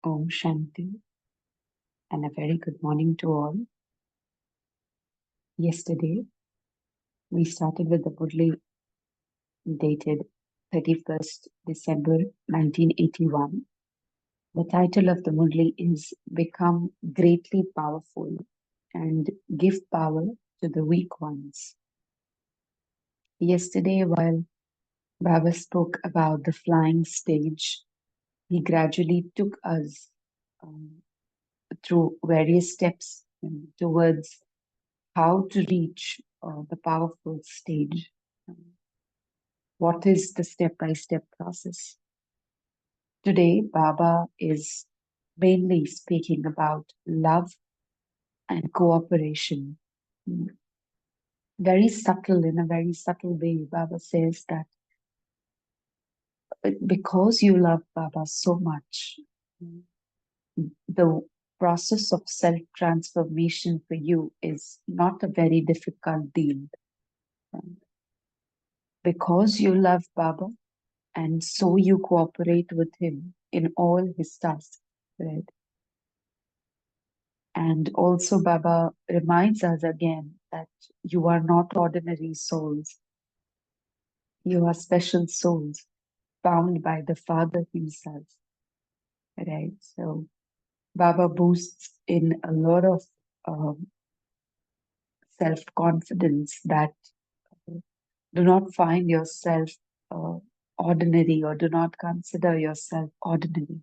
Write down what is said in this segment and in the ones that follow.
Om Shanti, and a very good morning to all. Yesterday, we started with the Murli dated 31st December 1981. The title of the Murli is Become Greatly Powerful and Give Power to the Weak Ones. Yesterday, while Baba spoke about the flying stage, he gradually took us through various steps towards how to reach the powerful stage. What is the step-by-step process? Today, Baba is mainly speaking about love and cooperation. Very subtle, in a very subtle way, Baba says that because you love Baba so much, the process of self-transformation for you is not a very difficult deal. Because you love Baba, and so you cooperate with him in all his tasks, right? And also Baba reminds us again that you are not ordinary souls. You are special souls bound by the Father himself, right? So Baba boosts in a lot of self-confidence that do not find yourself ordinary or do not consider yourself ordinary.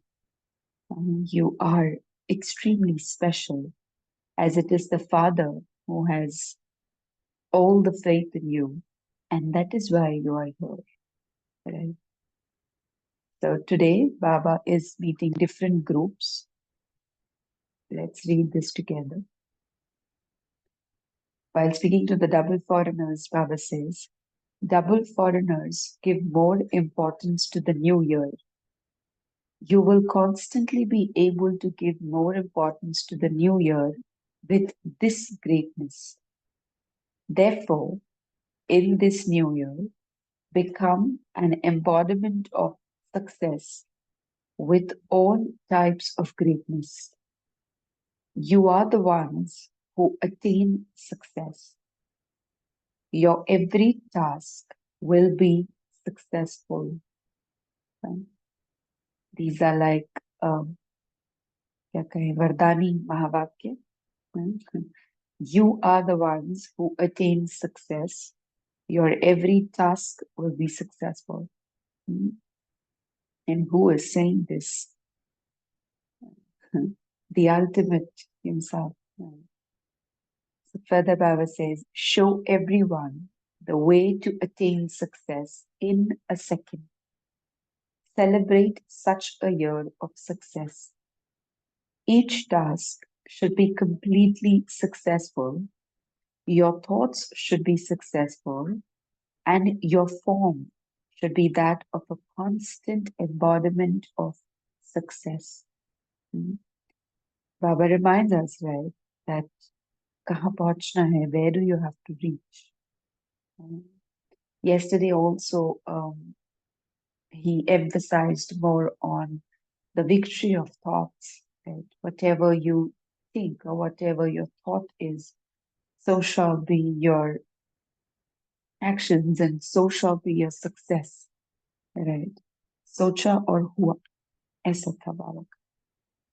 You are extremely special, as it is the Father who has all the faith in you, and that is why you are here. Right? So today, Baba is meeting different groups. Let's read this together. While speaking to the double foreigners, Baba says, double foreigners give more importance to the new year. You will constantly be able to give more importance to the new year with this greatness. Therefore, in this new year, become an embodiment of success with all types of greatness. You are the ones who attain success. Your every task will be successful. Right? These are like Vardani Mahavakya. Right? You are the ones who attain success. Your every task will be successful. And who is saying this? The ultimate himself. So further Baba says, show everyone the way to attain success in a second. Celebrate such a year of success. Each task should be completely successful. Your thoughts should be successful, and your form should be that of a constant embodiment of success. Baba reminds us, right, that kahan pahunchna hai, where do you have to reach? Yesterday also, he emphasized more on the victory of thoughts. Right? Whatever you think or whatever your thought is, so shall be your actions and so shall be your success. Right? Socha or hua, aisa tha Baba.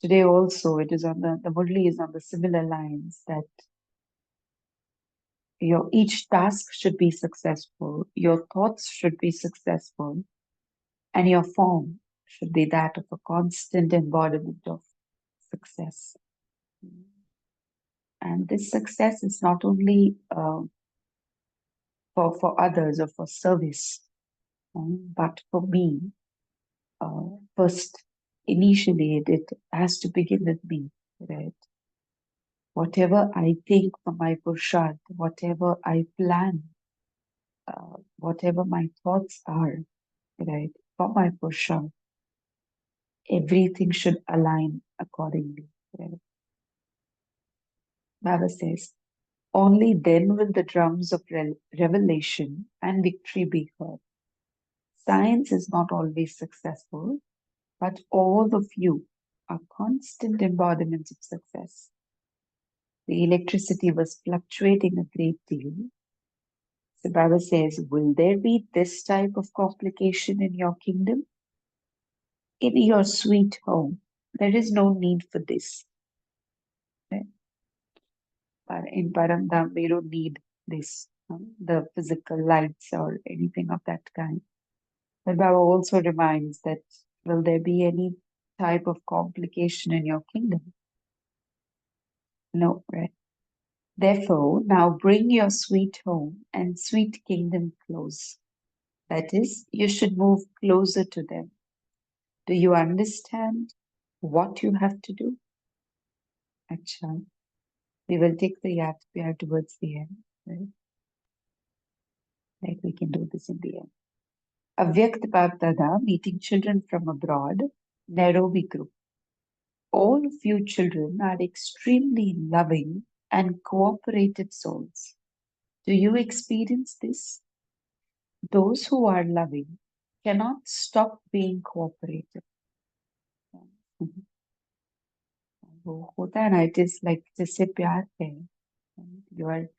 Today also it is on the Murli is on the similar lines that your each task should be successful, your thoughts should be successful, and your form should be that of a constant embodiment of success. And this success is not only for others or for service, but for me. First, initially, it has to begin with me, right? Whatever I think for my Purusharth, whatever I plan, whatever my thoughts are, right, for my Purusharth, everything should align accordingly, right? Baba says, only then will the drums of revelation and victory be heard. Science is not always successful, but all of you a constant embodiment of success. The electricity was fluctuating a great deal. So Baba says, will there be this type of complication in your kingdom? In your sweet home, there is no need for this. Right? But in Paramdham, we don't need this, the physical lights or anything of that kind. But Baba also reminds that will there be any type of complication in your kingdom? No, right? Therefore, now bring your sweet home and sweet kingdom close. That is, you should move closer to them. Do you understand what you have to do? Acha, we will take the yatra towards the end, right? Like we can do this in the end. Avyakt Bapdada meeting children from abroad, Nairobi group. All of you children are extremely loving and cooperative souls. Do you experience this? Those who are loving cannot stop being cooperative. वो होता है ना, it is like जैसे प्यार है. You are,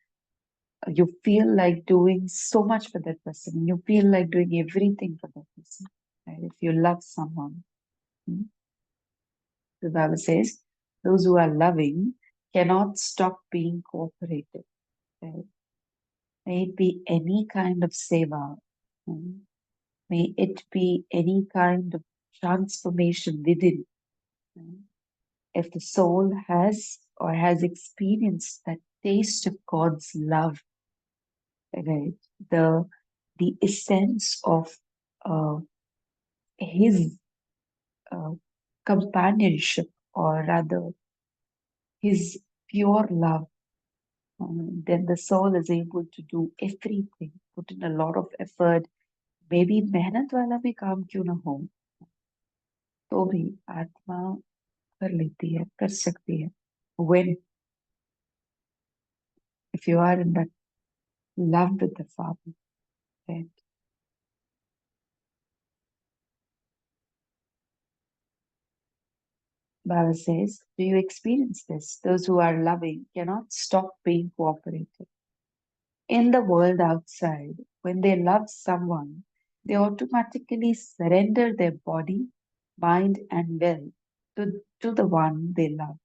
you feel like doing so much for that person. You feel like doing everything for that person. Right? If you love someone, the Bible says, those who are loving cannot stop being cooperative. Right? May it be any kind of seva. May it be any kind of transformation within. If the soul has or has experienced that taste of God's love, right? The essence of uh, His companionship, or rather His pure love, then the soul is able to do everything, put in a lot of effort. Maybe मेहनत वाला भी काम क्यों ना हो, तो भी आत्मा कर लेती है, कर सकती है. When, if you are in that love with the Father, right? Baba says, do you experience this? Those who are loving cannot stop being cooperative. In the world outside, when they love someone, they automatically surrender their body, mind, and will to the one they love.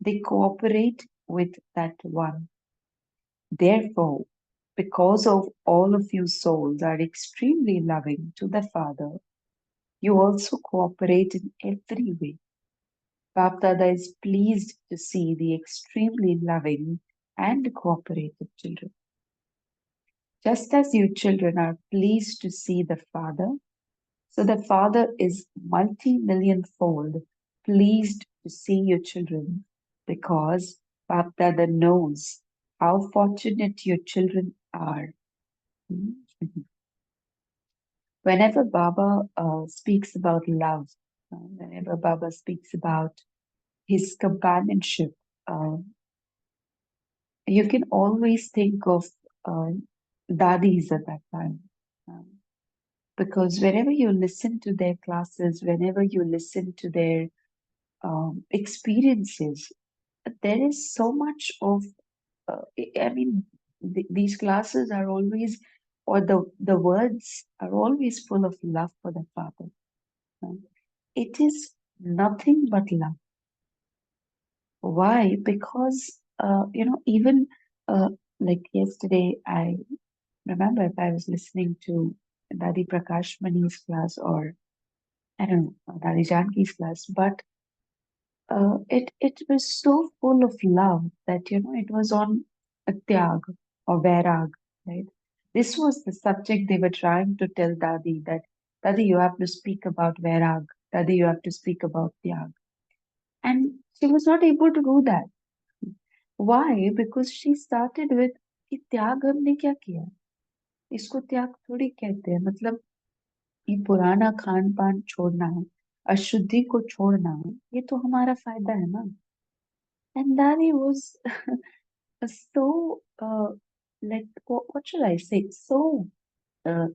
They cooperate with that one. Therefore, because of all of you souls are extremely loving to the Father, you also cooperate in every way. Bapdada is pleased to see the extremely loving and cooperative children. Just as you children are pleased to see the Father, so the Father is multi-million fold pleased to see your children, because Bapdada knows how fortunate your children are. Whenever Baba speaks about love, whenever Baba speaks about his companionship, uh, you can always think of uh, dadis at that time. Um, because whenever you listen to their classes, whenever you listen to their experiences, there is so much of, I mean, these classes are always, or the words are always full of love for the Father. It is nothing but love. Why? Because, even like yesterday, I remember if I was listening to Dadi Prakash Mani's class, or I don't know, Dadi Janki's class, but it was so full of love that, it was on a tyag or vairag, right? This was the subject they were trying to tell Dadi, that Dadi, you have to speak about vairag, Dadi, you have to speak about tyag. And she was not able to do that. Why? Because she started with कि त्याग हमने क्या किया, इसको त्याग थोड़ी कहते हैं. मतलब ये पुराना खान पान छोड़ना है, अशुद्धि को छोड़ना है, ये तो हमारा फायदा है ना. And Dani was so like what should I say, so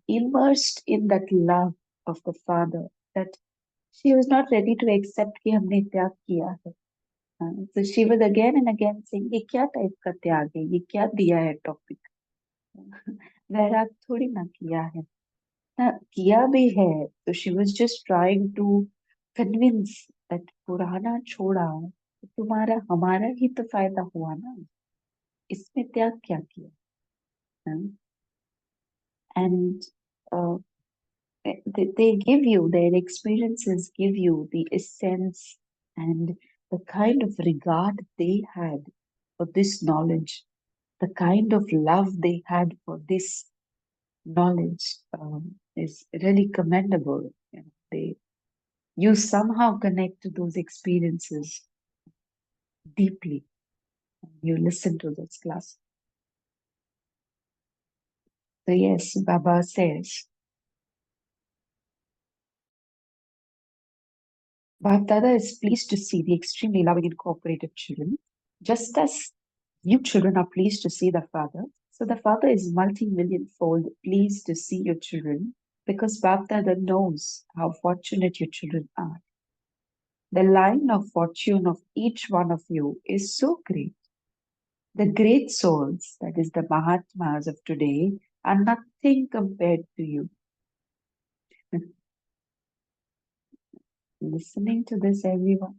immersed in that love of the Father, that She was not ready to accept कि हमने त्याग किया है. So she was again and again saying, ये क्या type का त्याग है, ये क्या दिया है टॉपिक. वैराग थोड़ी ना किया है. हाँ, किया भी है. तो she was just trying to convince that पुराना छोड़ा तो तुम्हारा हमारा ही तो फायदा हुआ ना, इसमें त्याग क्या किया. And uh, they give you, their experiences give you the essence and the kind of regard they had for this knowledge, the kind of love they had for this knowledge is really commendable. You know, you somehow connect to those experiences deeply. You listen to this class. So yes, Baba says, Bhagdada is pleased to see the extremely loving and cooperative children, just as you children are pleased to see the Father. So the Father is multi-million-fold pleased to see your children because Bhagdada knows how fortunate your children are. The line of fortune of each one of you is so great. The great souls, that is the Mahatmas of today, are nothing compared to you. Listening to this, everyone.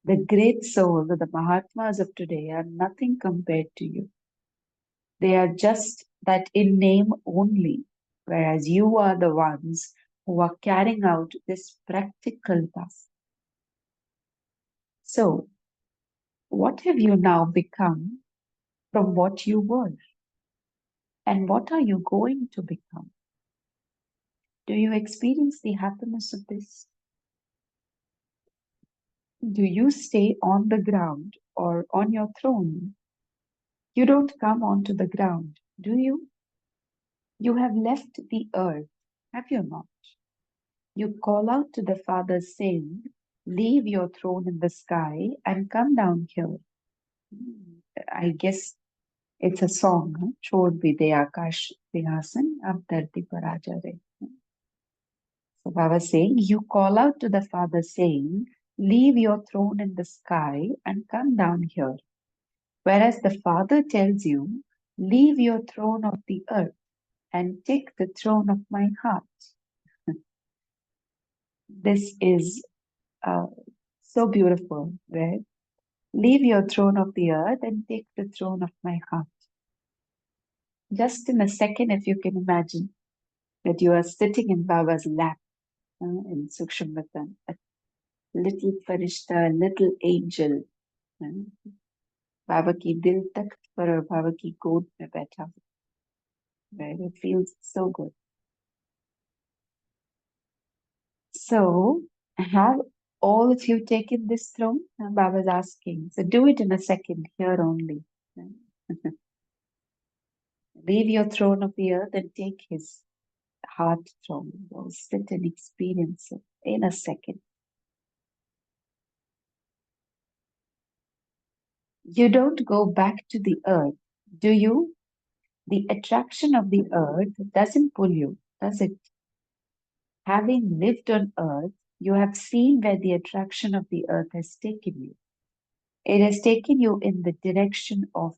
The great souls of the Mahatmas of today are nothing compared to you. They are just that in name only, whereas you are the ones who are carrying out this practical task. So, what have you now become from what you were? And what are you going to become? Do you experience the happiness of this? Do you stay on the ground or on your throne? You don't come onto the ground, do you? You have left the earth, have you not? You call out to the Father saying, leave your throne in the sky and come down here. I guess it's a song, huh? Chod bide akash sinhasan ab dharti par aa ja rahe. So Baba saying, you call out to the Father saying, leave your throne in the sky and come down here. Whereas the Father tells you, leave your throne of the earth and take the throne of my heart. This is so beautiful, right? Leave your throne of the earth and take the throne of my heart. Just in a second, if you can imagine that you are sitting in Baba's lap in Sukshamatan, a little farishta, a little angel, Baba ki dil takht par aur Baba ki गोद में बैठा हो, right? It feels so good. So, have all of you taken this throne? And Baba's asking. So do it in a second, here only. Leave your throne of the earth and take his heart throne. You'll sit and experience it in a second. You don't go back to the earth, do you? The attraction of the earth doesn't pull you, does it? Having lived on earth, you have seen where the attraction of the earth has taken you. It has taken you in the direction of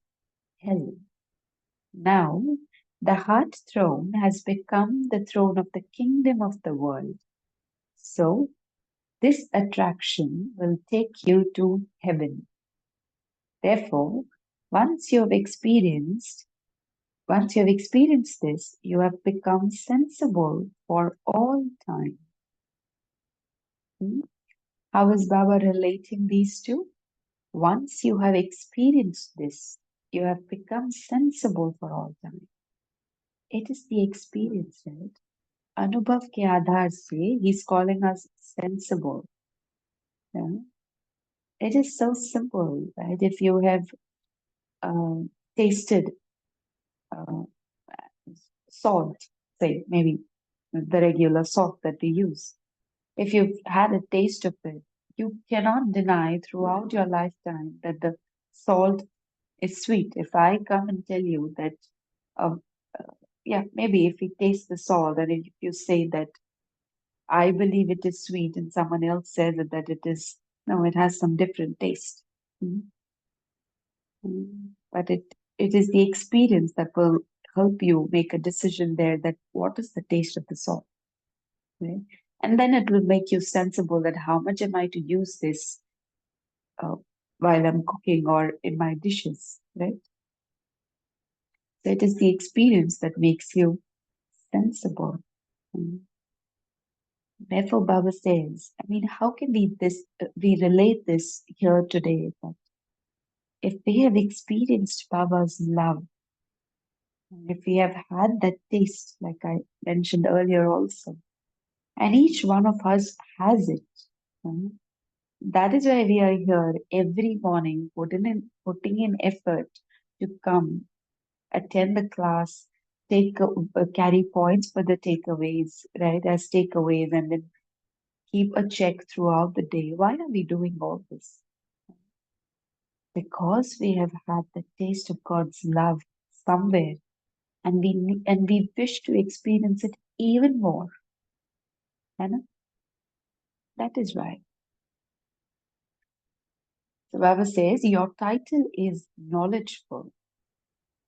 hell. Now, the heart throne has become the throne of the kingdom of the world. So, this attraction will take you to heaven. Therefore, once you have experienced this, you have become sensible for all time. How is Baba relating these two? Once you have experienced this, you have become sensible for all time. It is the experience, right? Anubhav ke aadhar se, he's calling us sensible. Yeah? It is so simple, right? If you have tasted uh, salt, say maybe the regular salt that we use, if you've had a taste of it, you cannot deny throughout your lifetime that the salt is sweet. If I come and tell you that, uh, yeah, maybe if you taste the salt and if you say that I believe it is sweet, and someone else says that it is, no, it has some different taste. Mm. But it is the experience that will help you make a decision there, that what is the taste of the salt, right? And then it will make you sensible that how much am I to use this uh, while I'm cooking or in my dishes, right? So it is the experience that makes you sensible. Mm. Therefore, Baba says, I mean, how can we relate this here today? That if we have experienced Baba's love, if we have had that taste, like I mentioned earlier also, and each one of us has it. mm, That is why we are here every morning, putting in effort to come, attend the class, carry points for the takeaways, right? As takeaways, and then keep a check throughout the day. Why are we doing all this? Because we have had the taste of God's love somewhere, and we wish to experience it even more. And that is why the Bible says your title is knowledgeful.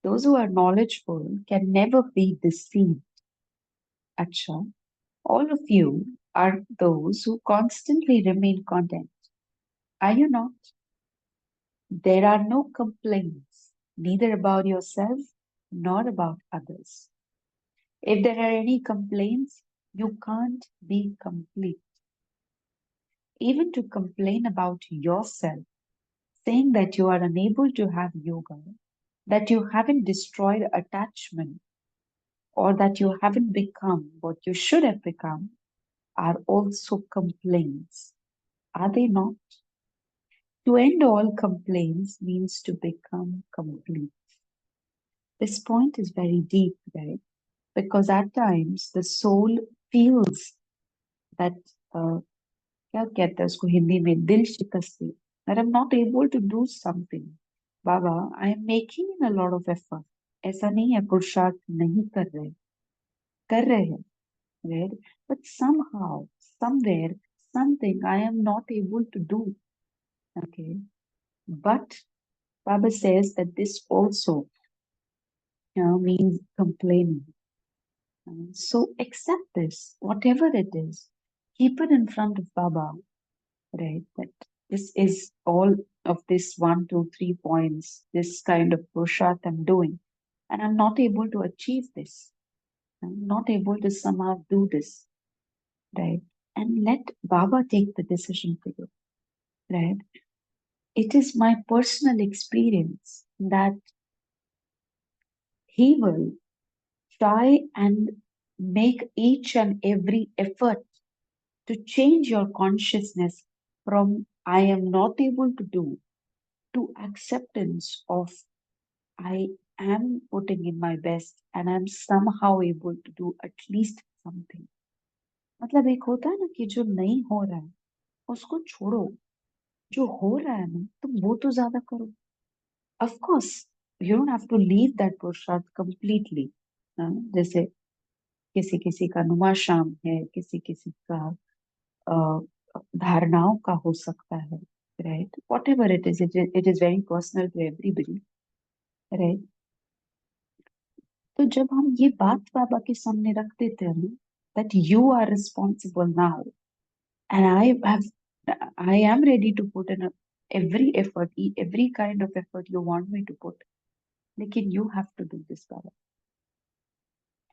Those who are knowledgeful can never be deceived. Acha, all of you are those who constantly remain content. Are you not? There are no complaints, neither about yourself nor about others. If there are any complaints, you can't be complete. Even to complain about yourself, saying that you are unable to have yoga, that you haven't destroyed attachment, or that you haven't become what you should have become, are also complaints. Are they not? To end all complaints means to become complete. This point is very deep, right? Because at times the soul feels that क्या कहते हैं उसको हिंदी में दिल शिकस्ती, that I'm not able to do something. Baba, I am making a lot of effort. ऐसा नहीं है पुरुषार्थ नहीं कर रहे हैं, right? But somehow, somewhere, something I am not able to do. Okay. But Baba says that this also means complaining. So accept this, whatever it is. Keep it in front of Baba, right? That this is all of this 1, 2, 3 points, this kind of purshat I'm doing. And I'm not able to achieve this. I'm not able to somehow do this, right? And let Baba take the decision for you, right? It is my personal experience that he will try and make each and every effort to change your consciousness from I am not able to do to acceptance of I am putting in my best and I'm somehow able to do at least something. मतलब एक होता है ना कि जो नहीं हो रहा है उसको छोड़ो, जो हो रहा है ना तुम वो तो ज्यादा करो. Of course, you don't have to leave that पुरुषार्थ completely. जैसे किसी किसी का नुमाशाम है, किसी किसी का धारणाओं का हो सकता है, right? Whatever it is very personal to everybody, right? तो जब हम ये बात बाबा के सामने रख देते हैं ना, that you are responsible now, and I am ready to put in every effort, every kind of effort you want me to put, लेकिन you have to do this, Baba.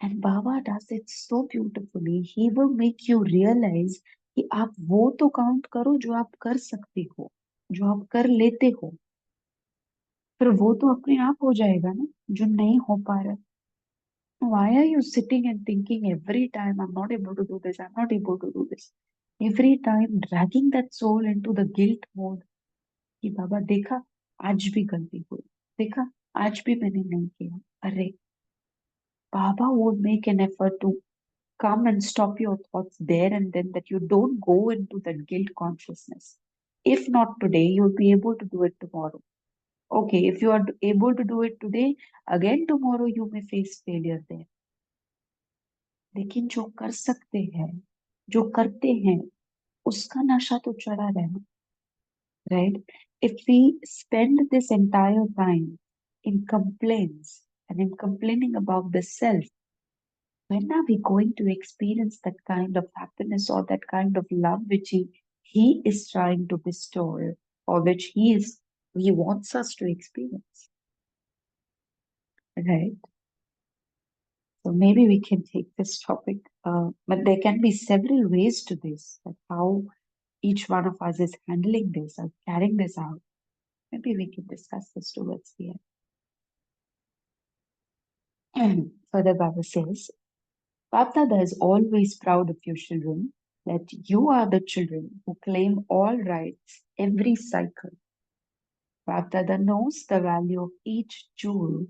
And Baba does it so beautifully. He will make you realize कि आप वो तो count करो जो आप कर सकते हो, जो आप कर लेते हो. फिर वो तो अपने आप हो जाएगा ना, जो नहीं हो पा रहा. Why are you sitting and thinking every time, I'm not able to do this, I'm not able to do this? Every time dragging that soul into the guilt mode. कि बाबा देखा, आज भी गलती हुई, देखा आज भी मैंने नहीं किया. अरे, Baba would make an effort to come and stop your thoughts there and then, that you don't go into that guilt consciousness. If not today, you'll be able to do it tomorrow. Okay, if you are able to do it today, again tomorrow you may face failure there. लेकिन जो कर सकते हैं, जो करते हैं उसका नशा तो चढ़ा रहना, right? If we spend this entire time in complaints and in complaining about the self, when are we going to experience that kind of happiness or that kind of love which he is trying to bestow or which he wants us to experience, right? So maybe we can take this topic, but there can be several ways to this, like how each one of us is handling this or carrying this out. Maybe we can discuss this towards the end. Further, Baba says, Bapdada is always proud of your children, that you are the children who claim all rights every cycle. Bapdada knows the value of each jewel,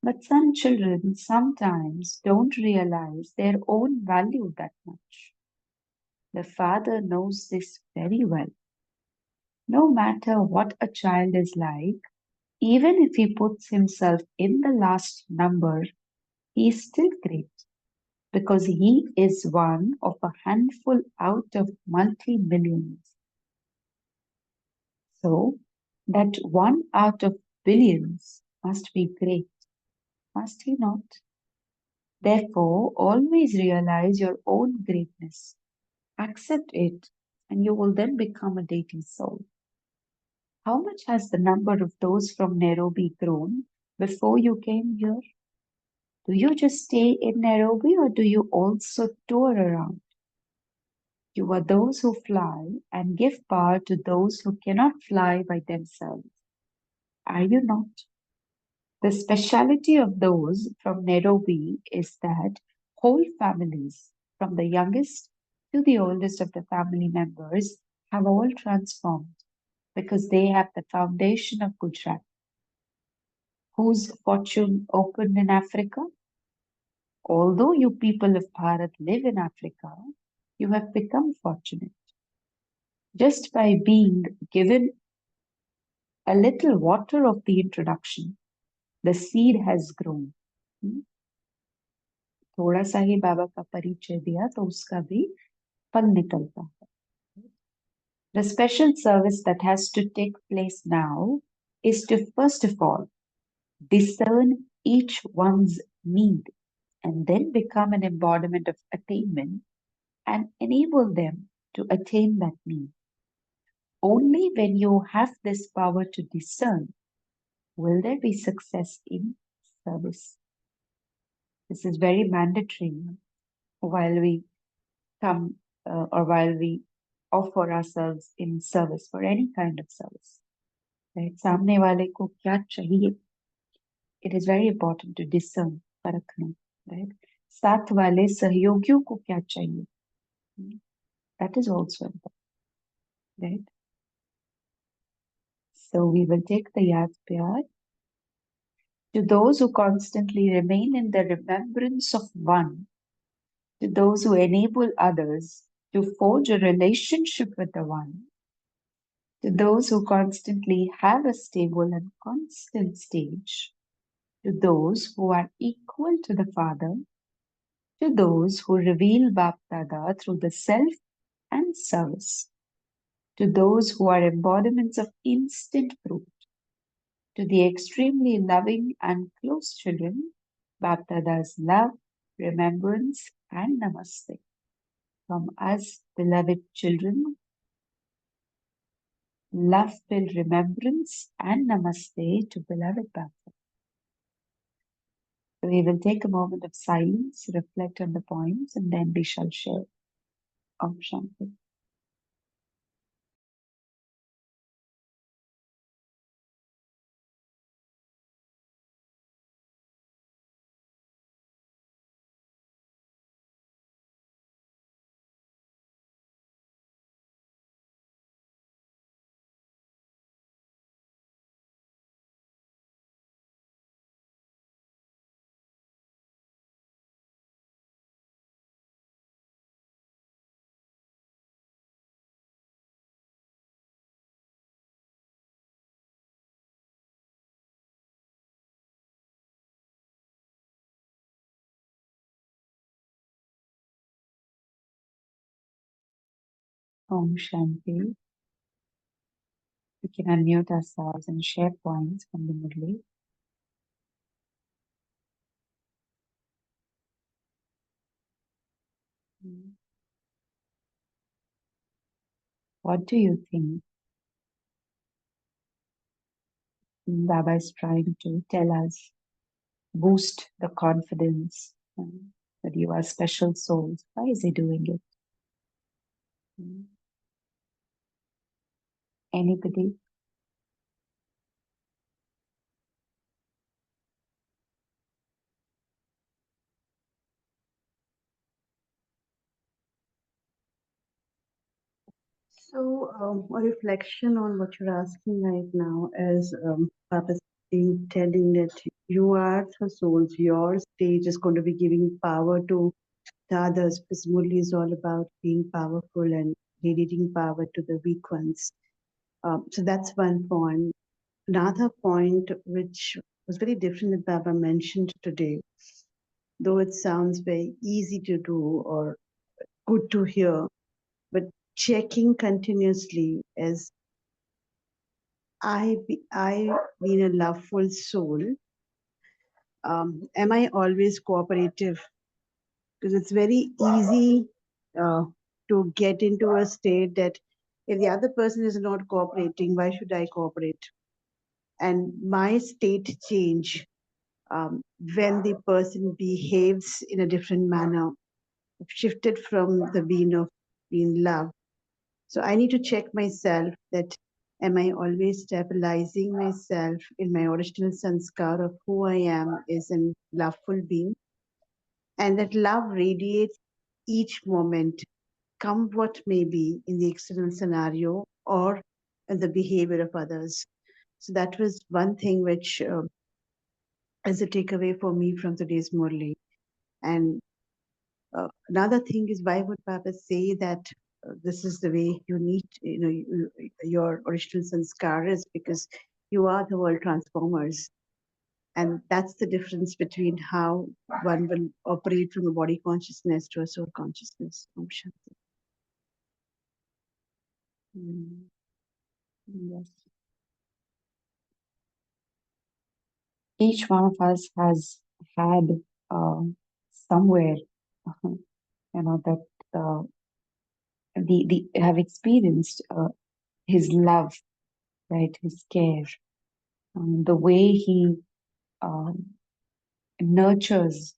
but some children sometimes don't realize their own value that much. The father knows this very well. No matter what a child is like, even if he puts himself in the last number, he is still great because he is one of a handful out of multi-millions. So, that one out of billions must be great, must he not? Therefore, always realize your own greatness, accept it, and you will then become a dating soul. How much has the number of those from Nairobi grown before you came here? Do you just stay in Nairobi or do you also tour around? You are those who fly and give power to those who cannot fly by themselves. Are you not? The speciality of those from Nairobi is that whole families, from the youngest to the oldest of the family members, have all transformed because they have the foundation of Gujarat, whose fortune opened in Africa. Although you people of Bharat live in Africa, you have become fortunate just by being given a little water of the introduction. The seed has grown. थोड़ा सा ही बाबा का परिचय दिया तो उसका भी फल निकलता है. The special service that has to take place now is to first of all discern each one's need and then become an embodiment of attainment and enable them to attain that need. Only when you have this power to discern will there be success in service. This is very mandatory while we come or while we offer ourselves in service for any kind of service. Right? सामने वाले को क्या चाहिए? It is very important to discern, परखना. Right? साथ वाले सहयोगियों को क्या चाहिए? That is also important. Right? So we will take the Yad Pyar. To those who constantly remain in the remembrance of one, to those who enable others to forge a relationship with the one, to those who constantly have a stable and constant stage, to those who are equal to the Father, to those who reveal Bapdada through the self and service, to those who are embodiments of instant fruit, to the extremely loving and close children, Bapdada's love, remembrance, and namaste. From us, beloved children, love-filled remembrance and namaste to beloved Bapdada. We will take a moment of silence, reflect on the points, and then we shall share. Om Shanti. Om Shanti. We can unmute ourselves and share points from the Murli. What do you think Baba is trying to tell us? Boost the confidence that you are special souls. Why is he doing it? Anybody? So, a reflection on what you're asking right now is Papa being telling that you are the souls, your stage is going to be giving power to the others, because Murli is all about being powerful and radiating power to the weak ones. So that's one point. Another point, which was very different that Baba mentioned today, though it sounds very easy to do or good to hear, but checking continuously as I being a loveful soul, am I always cooperative? Because it's very easy to get into a state that if the other person is not cooperating, why should I cooperate? And my state change when the person behaves in a different manner, shifted from the being of being love. So I need to check myself that am I always stabilizing myself in my original sanskar of who I am is a loveful being, and that love radiates each moment, come what may be in the external scenario or in the behavior of others. So that was one thing which is a takeaway for me from today's Murli. And another thing is, why would Papa say that this is the way you need, your original sanskar is? Because you are the world transformers. And that's the difference between how one will operate from a body consciousness to a soul consciousness. Om Shanti. Yes. Each one of us has had somewhere, that the have experienced his love, right? His care, the way he um, nurtures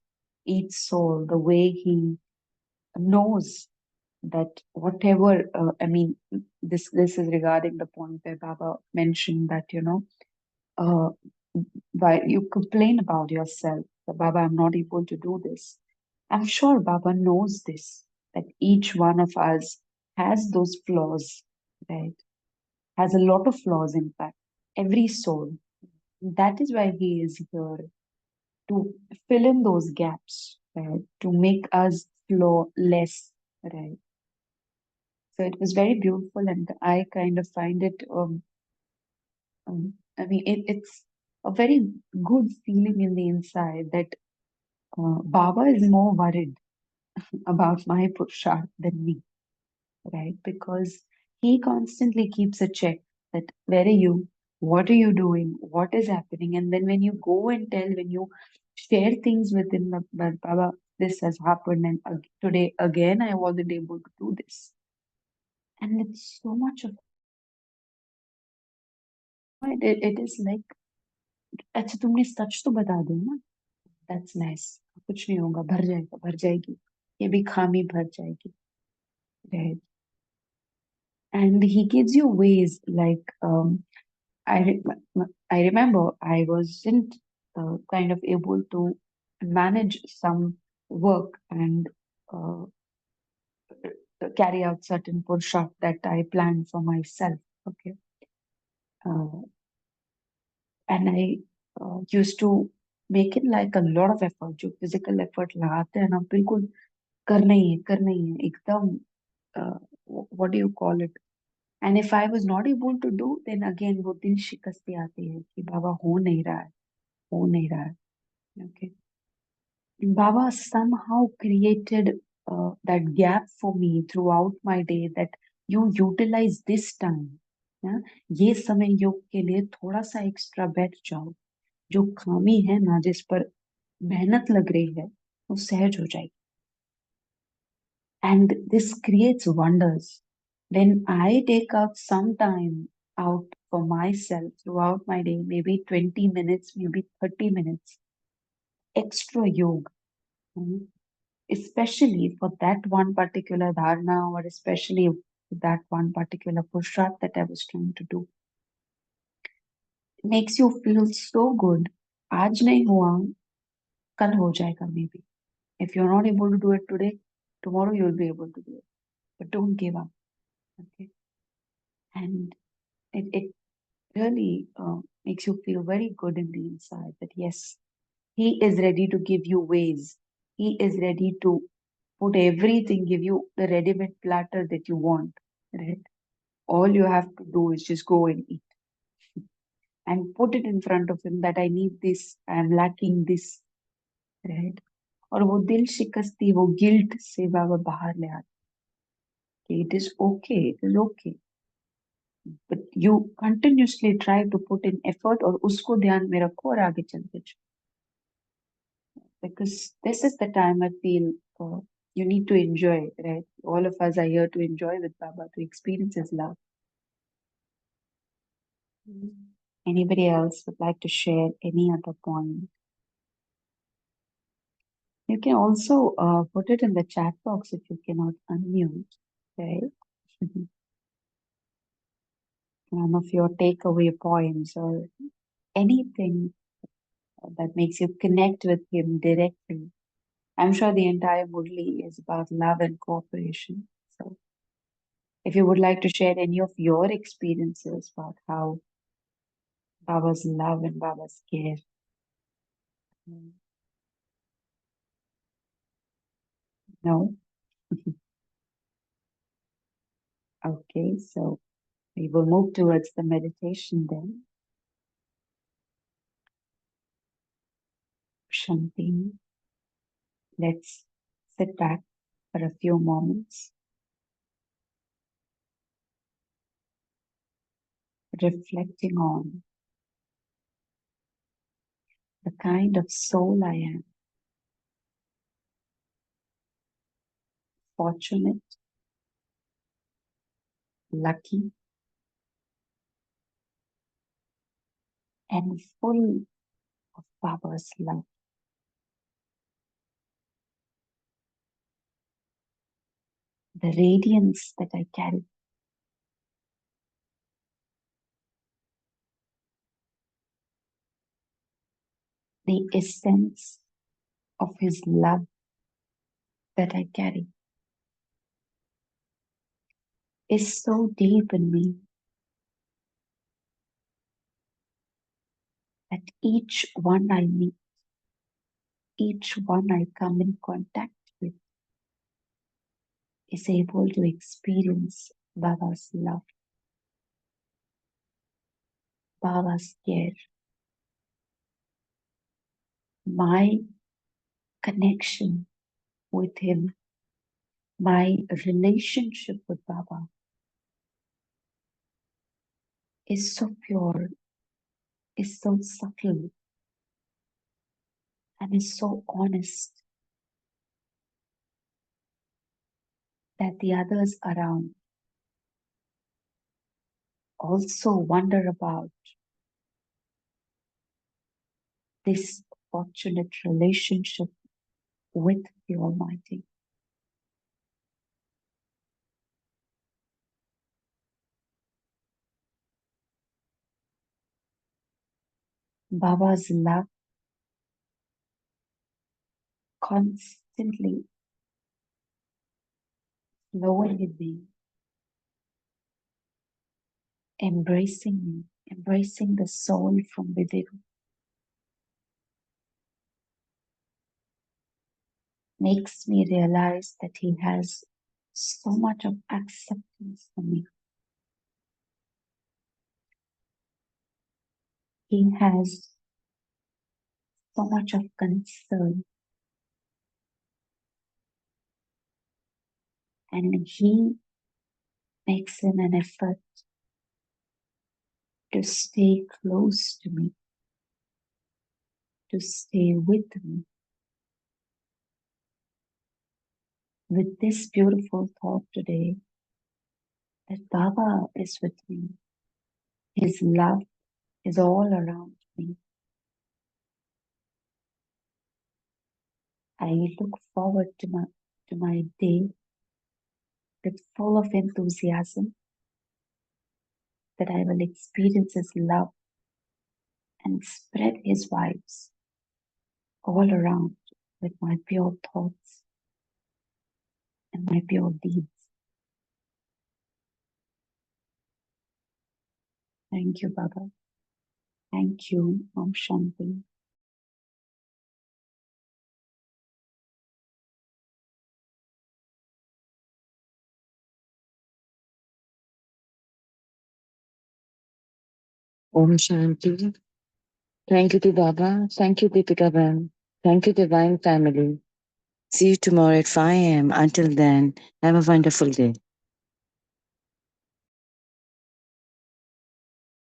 each soul, the way he knows that whatever, this is regarding the point where Baba mentioned that, uh, why you complain about yourself, that Baba, I'm not able to do this. I'm sure Baba knows this, that each one of us has those flaws, right? Has a lot of flaws, in fact, every soul. That is why he is here to fill in those gaps, right? To make us flawless, right? So it was very beautiful, and I kind of find it. It's a very good feeling in the inside that Baba is more worried about my Purusharth than me, right? Because he constantly keeps a check that where are you? What are you doing? What is happening? And then when you go and tell, when you share things with him, that Baba, this has happened, and today again I wasn't able to do this. And it's so much of it is like, अच्छा तुमने सच तो बता दो ना, that's nice, कुछ नहीं होगा, भर जाएगा, भर जाएगी, ये भी खामी भर जाएगी, right? And he gives you ways like, I I remember I wasn't kind of able to manage some work and uh, carry out certain push-up that I planned for myself. Okay, uh, and I used to make it like a lot of effort. जो physical effort लगाते हैं ना, बिल्कुल करना ही है एकदम, uh, what do you call it? And if I was not able to do, then again वो दिन शिकस्तें आती है कि बाबा हो नहीं रहा है, हो नहीं रहा है. Okay. Baba somehow created that gap for me throughout my day, that You utilize this time. ना, ये समय योग के लिए थोड़ा सा एक्स्ट्रा बैठ जाओ. जो खामी है ना, जिस पर मेहनत लग रही है, वो सहज हो जाएगी. And this creates wonders. When I take out some time out for myself throughout my day, maybe 20 minutes, maybe 30 minutes, extra yoga, mm, especially for that one particular dharana or especially that one particular pushat that I was trying to do, makes you feel so good. आज नहीं हुआ, कल हो जाएगा maybe. If you're not able to do it today, tomorrow you'll be able to do it. But don't give up. Okay. And it really makes you feel very good in the inside that yes, he is ready to give you ways. He is ready to put everything, give you the ready-made platter that you want, right? All you have to do is just go and eat and put it in front of him that I need this, I am lacking this, right? और वो दिल शिकस्ती वो guilt से बाबा बाहर ले आते. It is okay, it is okay. But you continuously try to put in effort और उसको ध्यान में रखो और आगे चलते जाओ. Because this is the time I feel you need to enjoy, right? All of us are here to enjoy with Baba, to experience his love. Anybody else would like to share any other point? You can also put it in the chat box if you cannot unmute, right? One of your takeaway points or anything that makes you connect with him directly. I'm sure the entire Murli is about love and cooperation. So if you would like to share any of your experiences about how Baba's love and Baba's care. No? Okay, so we will move towards the meditation then. Shanti. Let's sit back for a few moments, reflecting on the kind of soul I am, fortunate, lucky, and full of Baba's love. The radiance that I carry, the essence of his love that I carry is so deep in me that each one I meet, each one I come in contact with is able to experience Baba's love, Baba's care. My connection with him, my relationship with Baba is so pure, is so subtle, and is so honest that the others around also wonder about this fortunate relationship with the Almighty. Baba's love constantly flowing in me, embracing the soul from within, makes me realize that he has so much of acceptance for me. He has so much of concern, and he makes in an effort to stay close to me, to stay with me, with this beautiful thought today that Baba is with me. His love is all around me. I look forward to my day with full of enthusiasm that I will experience His love and spread His vibes all around with my pure thoughts and my pure deeds. Thank you, Baba. Thank you, Om Shanti. Om Shanti. Thank you to Baba. Thank you, Deepika Ben. Thank you, Divine Family. See you tomorrow at 5 a.m. Until then, have a wonderful day.